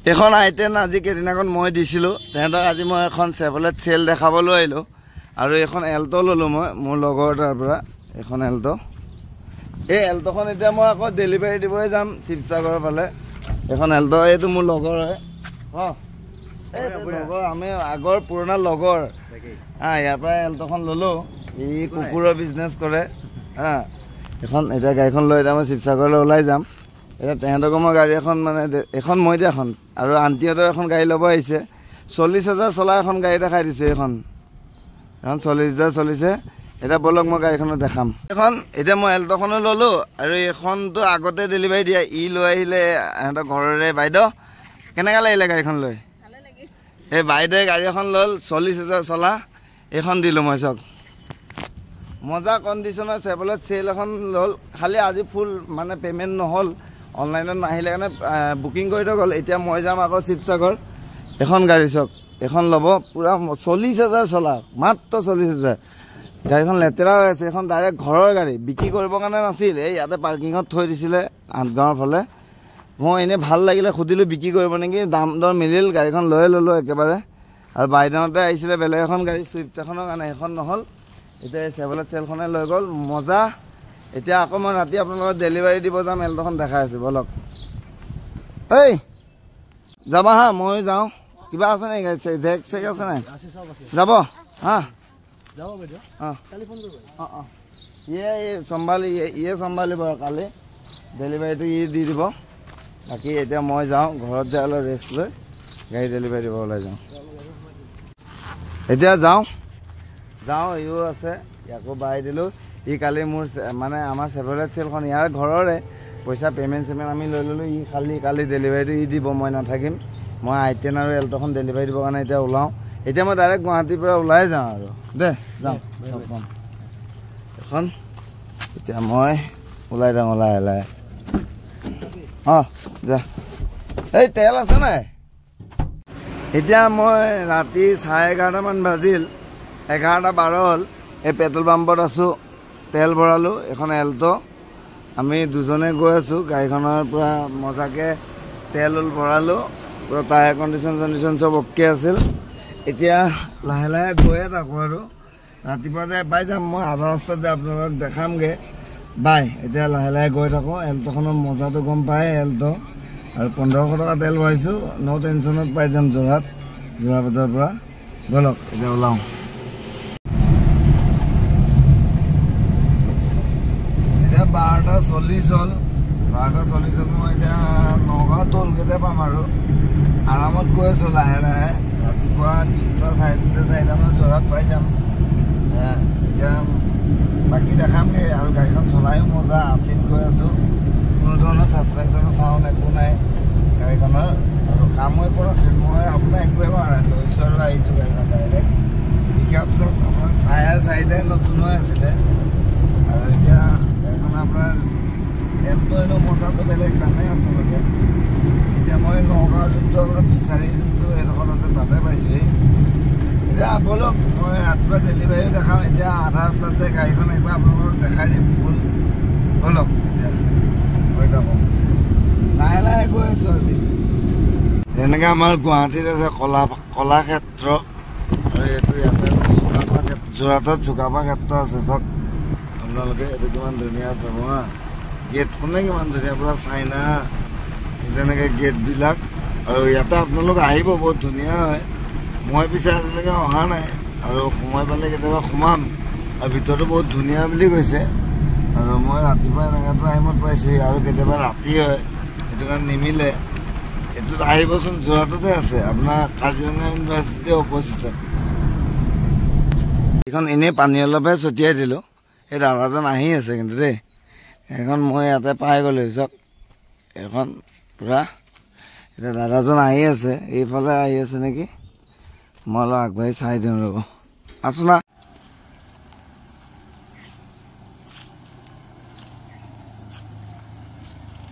এখন আইটেন আজি কেইদিনাখন মই দিছিলোঁ তেহেঁতক আজি মই এখন চেভলেট চেল দেখাবলৈ আহিলোঁ আৰু এখন এল্ট' ল'লোঁ মই মোৰ লগৰ তাৰ পৰা এখন এল্ট' এই এল্ট'খন এতিয়া মই আকৌ ডেলিভাৰী দিবই যাম শিৱসাগৰৰ ফালে এখন এল্ট' এইটো মোৰ লগৰ হয় লগৰ আমি আগৰ পুৰণা লগৰ ইয়াৰ পৰা এল্ট'খন ল'লোঁ ই কুকুৰৰ বিজনেছ কৰে এখন এতিয়া গাড়ীখন লৈ এতিয়া মই শিৱসাগৰলৈ ওলাই যাম এতিয়া তেহেঁতকো মই গাড়ী এখন মানে এখন মই দিয়া এখন আৰু আণ্টিহঁতেও এখন গাড়ী ল'ব আহিছে 40,000 চলা এখন গাড়ী দেখাই দিছে এখন 40,000 চলিছে এতিয়া বলক মই গাড়ীখনত দেখাম এখন এতিয়া মই এল্ট'খনো ল'লোঁ আৰু এইখনতো আগতে ডেলিভাৰী দিয়া ই লৈ আহিলে সিহঁতৰ ঘৰৰে বাইদেউ কেনেকৈ লাগিলে গাড়ীখন লৈ এই বাইদেৱে গাড়ী এখন ল'ল 40,000 চলা এইখন দিলোঁ মই চাওক মজা কণ্ডিশ্যনৰ চেভলেট চেল এখন ল'ল খালি আজি ফুল মানে পে'মেণ্ট নহ'ল অনলাইনত নাহিলে কাৰণে বুকিং কৰি থৈ গ'ল এতিয়া মই যাম আকৌ শিৱসাগৰ এখন গাড়ী চাওক এখন ল'ব পূৰা 40,000 চলা মাত্ৰ 40,000 গাড়ীখন লেতেৰা হৈ আছে এখন ডাইৰেক্ট ঘৰৰ গাড়ী বিক্ৰী কৰিবৰ কাৰণে নাছিল এই ইয়াতে পাৰ্কিঙত থৈ দিছিলে 8 গাঁৱৰ ফালে মই এনেই ভাল লাগিলে সুধিলোঁ বিক্ৰী কৰিব নেকি দাম দৰ মিলিল গাড়ীখন লৈ ল'লোঁ একেবাৰে আৰু বাইদেউহঁতে আহিছিলে বেলেগ এখন গাড়ী চুইফ্ট এখনৰ কাৰণে এখন নহ'ল এতিয়া এই চেভলেট চেলখনে লৈ গ'ল মজা এতিয়া আকৌ মই ৰাতি আপোনালোকক ডেলিভাৰী দিব যাম এল্ট'খন দেখাই আছোঁ বলক এই যাবা হা মই যাওঁ কিবা আছে নেকি জেক চেক আছে নাই যাব হা ইয়ে চম্ভালিব কালি ডেলিভাৰীটো ই দি দিব বাকী এতিয়া মই যাওঁ ঘৰত যাই অলপ ৰেষ্ট লৈ গাড়ী ডেলিভাৰী দিব ওলাই যাওঁ এতিয়া যাওঁ ইও আছে ইয়াকো বাই দিলোঁ ই কালি মোৰ মানে আমাৰ চেভলেট চেলখন ইয়াৰ ঘৰৰে পইচা পে'মেণ্ট আমি লৈ ল'লোঁ ই কালি ডেলিভাৰীটো ই দিব মই নাথাকিম মই আইটেন আৰু এল্ট'খন ডেলিভাৰী দিবৰ কাৰণে এতিয়া ওলাওঁ এতিয়া মই ডাইৰেক্ট গুৱাহাটীৰ পৰা ওলাই যাওঁ আৰু দে যাওঁ এখন এতিয়া মই ওলাই যাওঁ লাহে যা এই তেল আছে নাই এতিয়া মই ৰাতি 11:30মান বাজিল 11:12 হ'ল এই পেট্ৰল পাম্পত আছোঁ তেল ভৰালোঁ এখন এল্ট' আমি দুজনে গৈ আছোঁ গাড়ীখনৰ পৰা মজাকৈ তেল ভৰালোঁ পুৰা টায়াৰ কণ্ডিশ্যন চব অ'কে আছিল এতিয়া লাহে লাহে গৈয়ে থাকোঁ আৰু ৰাতিপুৱা যাই পাই যাম মই আধা ৰাস্তাত যাই আপোনালোকক দেখামগৈ বাই এতিয়া লাহে লাহে গৈ থাকোঁ এল্ট'খনৰ মজাটো গম পায় এল্ট' আৰু 1500 টকা তেল ভৰাইছোঁ ন' টেনশ্যনত পাই যাম যোৰাবাটৰ পৰা বলক এতিয়া ওলাওঁ এতিয়া 12:40 হ'ল 12:40 মই এতিয়া নগাঁও টোল গেটে পাম আৰু আৰামত গৈ আছোঁ লাহে লাহে ৰাতিপুৱা 3টা 4টা যোৰহাট পাই যাম এতিয়া বাকী দেখামগৈ আৰু গাড়ীখন চলায়ো মজা আছিত গৈ আছোঁ কোনো ধৰণৰ ছাছপেনশ্যনৰ চাউণ্ড একো নাই গাড়ীখনৰ আৰু কামো একো নাছিল মই আপোনাৰ একোৱে কৰা নাই লৈছোঁ আৰু আহিছোঁ গাড়ীখন ডাইৰেক্ট পিক আপ চব আপোনাৰ টায়াৰ চাৰিটাই নতুন হৈ আছিলে আৰু এতিয়া গাড়ীখন আপোনাৰ এল্ট' এনেও মজাটো বেলেগ জানে আপোনালোকে এতিয়া মই নগাঁও যোনটো আপোনাৰ ফিচাৰী যোনটো এডোখৰত আছে তাতে পাইছোঁহি এতিয়া বলক মই ৰাতিপুৱা ডেলিভাৰীও দেখাওঁ এতিয়া আধা ৰাস্তাতে গাড়ীখন একবাৰ আপোনালোকক দেখাই দিম ফুল বলক এতিয়া গৈ থাকোঁ লাহে লাহে গৈ আছোঁ আজি যেনেকৈ আমাৰ গুৱাহাটীত আছে কলাক্ষেত্ৰ আৰু এইটো ইয়াতে যোৰহাটত চুকাফা ক্ষেত্ৰ আছে চাওক আপোনালোকে এইটো কিমান ধুনীয়া চাব হা গেটখনে কিমান ধুনীয়া পূৰা চাইনা যেনেকৈ গেটবিলাক আৰু ইয়াতে আপোনালোক আহিব বহুত ধুনীয়া হয় মই পিছে আজিলৈকে অহা নাই আৰু সময় পালে কেতিয়াবা সোমাম আৰু ভিতৰতো বহুত ধুনীয়া বুলি কৈছে আৰু মই ৰাতিপুৱা এনেকুৱা টাইমত পাইছোঁ আৰু কেতিয়াবা ৰাতি হয় সেইটো কাৰণে নিমিলে এইটোত আহিবচোন যোৰহাটতে আছে আপোনাৰ কাজিৰঙা ইউনিভাৰ্চিটিৰ অপজিটত এইখন এনেই পানী অলপহে ছটিয়াই দিলোঁ সেই দাদাজন আহি আছে কিন্তু দেই এইখন মই ইয়াতে পাই গ'লোঁ চাওক এইখন পূৰা এতিয়া দাদাজন আহি আছে এইফালে আহি আছে নেকি মই অলপ আগবাঢ়ি চাই দিওঁ ৰ'ব আছোঁ না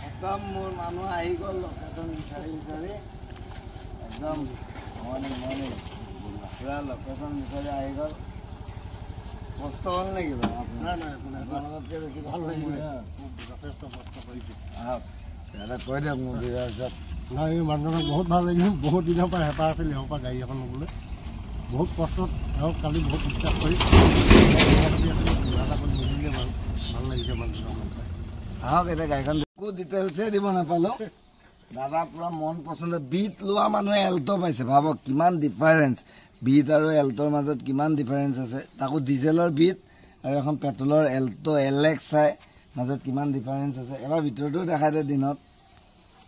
একদম মোৰ মানুহ আহি গ'ল লোকেশ্যন বিচাৰি একদম মৰ্ণিং পূৰা লোকেশ্যন বিচাৰি আহি গ'ল কষ্ট হ'ল নেকি বাৰু আপোনালোকতকৈ বেছি ভাল লাগিলে যথেষ্ট কষ্ট কৰিছে কৈ দিয়ক মোৰ পিছত নাই এই মানুহজনক বহুত ভাল লাগিছিল বহুত দিনৰ পৰা হেঁপাহ আছিল এওঁৰ পৰা গাড়ী এখন ল'বলৈ বহুত কষ্টত এওঁক কালি বহুত বিশ্বাস কৰি কিবা এটা কৰি বুজিলে বাৰু ভাল লাগিছে মানুহজনক আহক এতিয়া গাড়ীখন একো ডিটেইলছে দিব নাপালোঁ দাদা পুৰা মন পচন্দ বিট লোৱা মানুহে এল্ট' পাইছে ভাবক কিমান ডিফাৰেঞ্চ বিট আৰু এল্ট'ৰ মাজত কিমান ডিফাৰেঞ্চ আছে তাকো ডিজেলৰ বিট আৰু এখন পেট্ৰলৰ এল্ট' LX চাই মাজত কিমান ডিফাৰেঞ্চ আছে এবাৰ ভিতৰতো দেখাই দিয়ে দিনত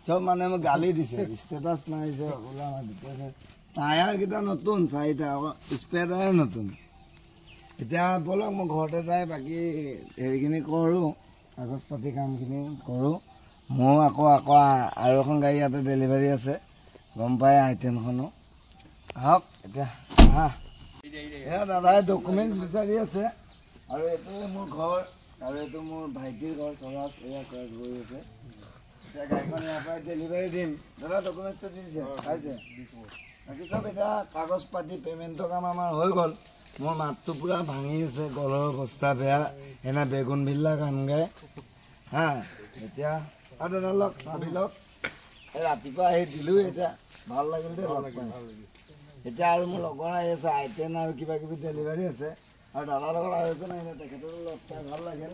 চব মানে মোক গালি দিছে ষ্টেটাছ মাৰিছে ওলা টায়াৰকেইটা নতুন 4টা স্পেয়াৰ টায়াৰ নতুন এতিয়া ব'লক মই ঘৰতে যাই বাকী হেৰিখিনি কৰোঁ কাগজ পাতি কামখিনি কৰোঁ মোৰ আকৌ আৰু এখন গাড়ী ইয়াতে ডেলিভাৰী আছে গম পায় আইটেমখনো আহক এতিয়া এয়া দাদাই ডকুমেণ্টছ বিচাৰি আছে আৰু এইটোৱে মোৰ ঘৰ আৰু এইটো মোৰ ভাইটিৰ ঘৰ চৰাজ এয়া চৰাজ গৈ আছে এতিয়া গাড়ীখন ইয়াৰ পৰাই ডেলিভাৰী দিম দাদা ডকুমেণ্টছটো দিছে পাইছে বাকী চব এতিয়া কাগজ পাতি পে'মেণ্টৰ কাম আমাৰ হৈ গ'ল মোৰ মাতটো পূৰা ভাঙি আছে গলৰ অৱস্থা বেয়া এনে বেগুনবিলাক আনগাই হা এতিয়া আৰু দাদা লওক চাবি লওক এই ৰাতিপুৱা আহি দিলোঁ এতিয়া ভাল লাগিল দেই লগ পাই এতিয়া আৰু মোৰ লগৰ আহি আছে আইটেন আৰু কিবা কিবি ডেলিভাৰী আছে আৰু দাদাৰ লগত আৰু এজন আহিলে তেখেতৰো লগ পাই ভাল লাগিল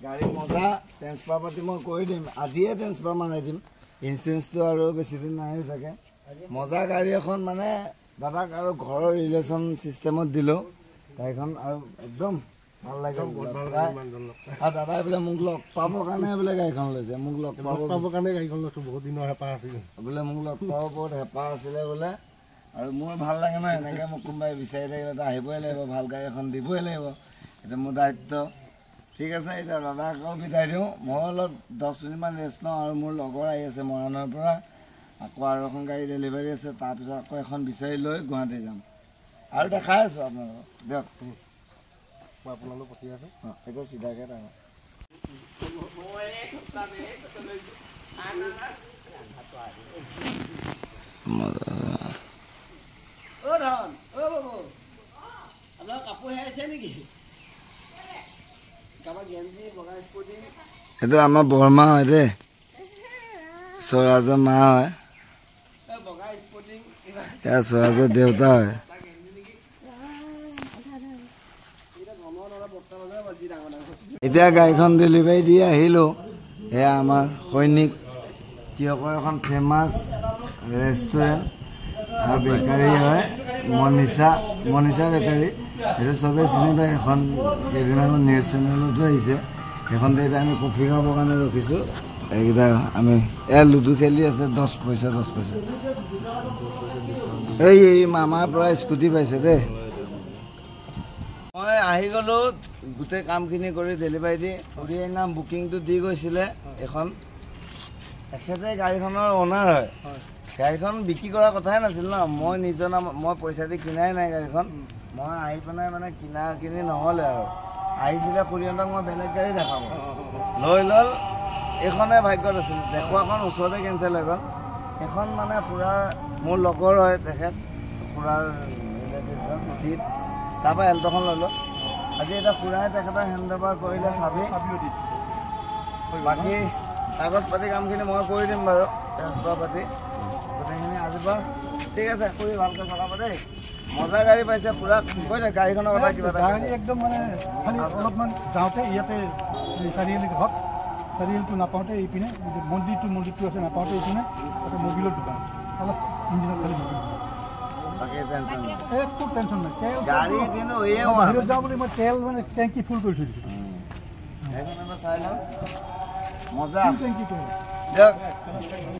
গাড়ী মজা ট্ৰেন্সফাৰ পাতি মই কৰি দিম আজিয়ে ট্ৰেন্সফাৰ মাৰাই দিম ইঞ্চুৰেঞ্চটো আৰু বেছি দিন নাই চাগে মজা গাড়ী এখন মানে দাদাক আৰু ঘৰৰ ৰিলেশ্যন চিষ্টেমত দিলোঁ গাড়ীখন আৰু একদম ভাল লাগিল আৰু দাদাই বোলে মোক লগ পাবৰ কাৰণে বোলে গাড়ীখন লৈছে মোক লগ পাবৰ কাৰণে গাড়ীখন লৈছোঁ বহুত দিনৰ হেঁপাহ আছিল বোলে মোক লগ পাব বহুত হেঁপাহ আছিলে বোলে আৰু মোৰ ভাল লাগে ন এনেকৈ মোক কোনোবাই বিচাৰি থাকিলে আহিবই লাগিব ভাল গাড়ী এখন দিবই লাগিব এতিয়া মোৰ দায়িত্ব ঠিক আছে এতিয়া দাদাক আকৌ বিদায় দিওঁ মই অলপ 10 মিনিটমান ৰেষ্ট লওঁ আৰু মোৰ লগৰ আহি আছে মৰাণৰ পৰা আকৌ আৰু এখন গাড়ী ডেলিভাৰী আছে তাৰপিছত আকৌ এখন বিচাৰি লৈ গুৱাহাটী যাম আৰু দেখাই আছোঁ আপোনালোকক দিয়ক মই আপোনালোক পঠিয়াই আছোঁ এতিয়া চিধাকৈ থাকক এইটো আমাৰ বৰমা হয় দেই স্বৰাজৰ মা হয় স্বৰাজৰ দেউতা হয় এতিয়া গাড়ীখন ডেলিভাৰী দি আহিলোঁ এয়া আমাৰ সৈনিক তিয়কৰ এখন ফেমাছ ৰেষ্টুৰেণ্ট আৰু বেকাৰী হয় মনিষা বেকাৰী এইটো চবেই চিনি পায় এখন কেইদিনাখন নিউজ চেনেলতো আহিছে সেইখনতে এতিয়া আমি কফি খাবৰ কাৰণে ৰখিছোঁ এইকেইটা আমি এয়া লুডু খেলি আছে 10 পইচা এই মামাৰ পৰা স্কুটি পাইছে দেই মই আহি গ'লোঁ গোটেই কামখিনি কৰি ডেলিভাৰী দি খুৰীৰ নাম বুকিংটো দি গৈছিলে এখন তেখেতে গাড়ীখনৰ অ'নাৰ হয় গাড়ীখন বিক্ৰী কৰাৰ কথাই নাছিল ন মই নিজৰ নাম মই পইচা দি কিনাই নাই গাড়ীখন মই আহি পেলাই মানে কিনি নহ'লে আৰু আহিছিলে খুৰীহঁতক মই বেলেগ গাড়ী দেখাব লৈ ল'ল এইখনে ভাগ্যত আছিল দেখুৱাখন ওচৰতে কেঞ্চেল হৈ গ'ল এখন মানে খুৰাৰ মোৰ লগৰ হয় তেখেত খুৰাৰ চিট তাৰপৰা এল্ট'খন ল'লোঁ আজি এতিয়া খুৰাই তেখেতক হেণ্ড অভাৰ কৰিলে চাবি বাকী কাগজ পাতি কামখিনি মই কৰি দিম বাৰু ট্ৰেন্সফাৰ পাতি গোটেইখিনি আজিৰ পৰা ঠিক আছে খুৰী ভালকৈ চলাব দেই মজা গাড়ী পাইছে পুৰা কৈ দে গাড়ীখনৰ কথা কিবা গাড়ী একদম মানে খালি অলপমান যাওঁতে ইয়াতে চাৰিআলি ঘৰত চাৰিআলিটো নাপাওঁতে এইপিনে মন্দিৰটো আছে নাপাওঁতে এইপিনে তাতে মবিলৰ দোকান অলপ ইঞ্জিনত খালি বাকী টেনশ্যন নাই একো টেনশ্যন নাই গাড়ী কিন্তু বাহিৰত যাওঁ বুলি মই তেল মানে টেংকি ফুল কৰি থৈ দিছোঁ সেইখন চাই লওঁ মজা টেংকি দিয়ক